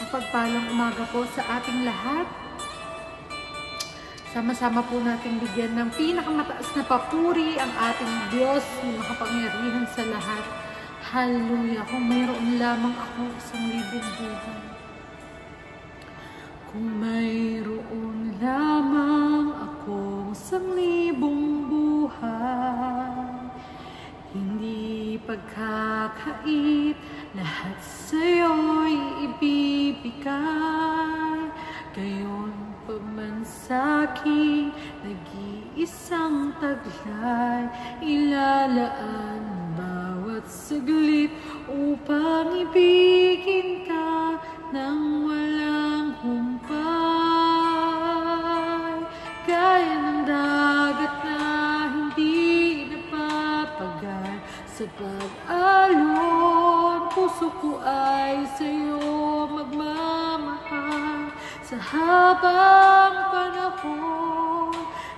Mapagpalang umaga po sa ating lahat. Sama-sama po natin bigyan ng pinakamataas na papuri ang ating Diyos na makapangyarihan sa lahat. Hallelujah! Kung mayroon lamang ako 1,000 buhay. Kung mayroon lamang ako 1,000 buhay, hindi pagkakait, lahat sa'yo'y ibibigay. Gayon pa man sa'king nag-iisang taglay, ilalaan bawat saglit upang ibigin ka ng walang humpay. Gaya ng dagat na hindi napapagal sa pag-alon, puso ko ay sa'yo magmamahal. Sa habang panahon,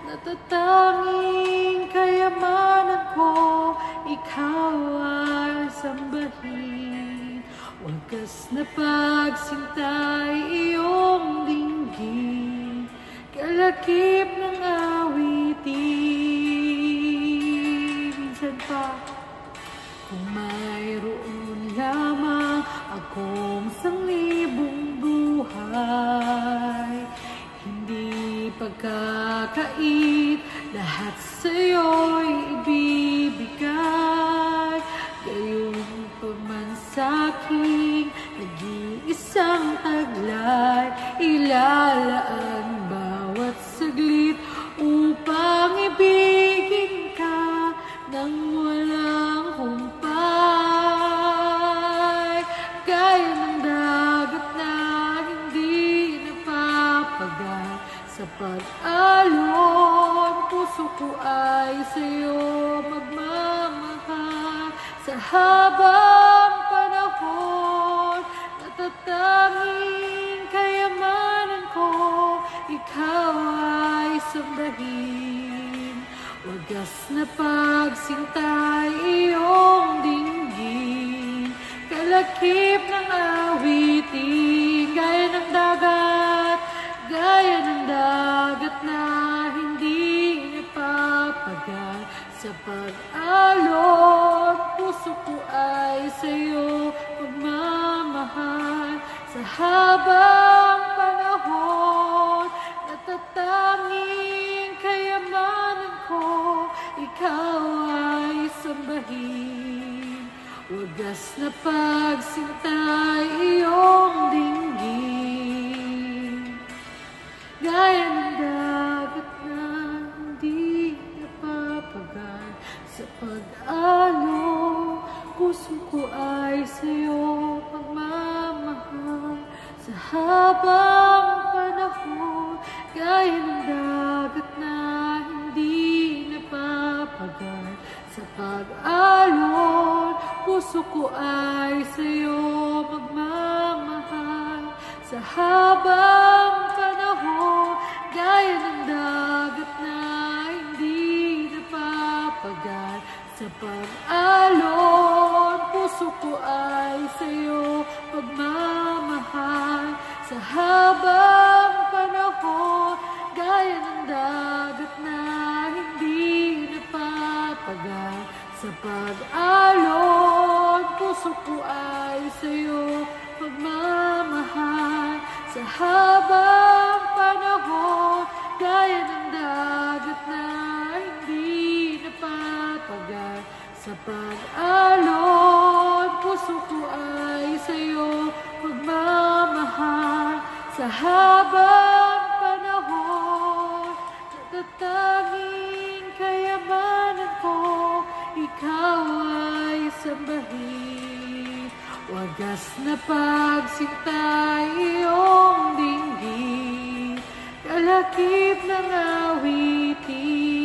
natatanging kayamanan ko, ikaw ay sambahin. Wagas na pagsintay iyong dinggin, kalakip ng awitin. Minsan pa, kung mayroon lamang akong 1,000 buhay, hindi pagkakait, lahat sa'yo'y ibibigay. Gayon pa man sa'king nag-iisang taglay, ilalaan bawat saglit upang ibigin ka ng walang humpay. Gaya ng dagat na hindi napapagal sa pag-alon, puso ko ay sa'yo magmamahal. Sa habang panahon, natatanging kayamanan ko, ikaw ay sambahin. Wagas na pagsintay iyong dinggin, kalakip ng awitin. Gaya ng dagat na hindi napapagal sa pag-alon, puso ko ay sa'yo magmamahal. Sa habang panahon, natatanging kayamanan ko, ikaw ay sambahin. Wagas na pagsintay iyong dinggin, gaya ng dagat na hindi napapagal sa pag-alon, puso ko ay sa'yo magmamahal. Sa habang panahon, gaya ng dagat na hindi napapagal sa pag-alon, puso ko ay sa'yo magmamahal. Sa habang panahon, gaya ng dagat na hindi napapagal sa pag-alon, puso ko ay sa'yo magmamahal. Sa habang panahon, gaya ng dagat na hindi napapagal sa pag-alon, puso ko ay sa'yo magmamahal. Sa habang panahon, gaya ng dagat na hindi napapagal sa pag-alon, puso ko ay sa'yo magmamahal. Sa habang panahon, natatanging kayamanan ko, ikaw ay sambahin. Wagas na pagsintay iyong dinggin, kalakip ng awitin.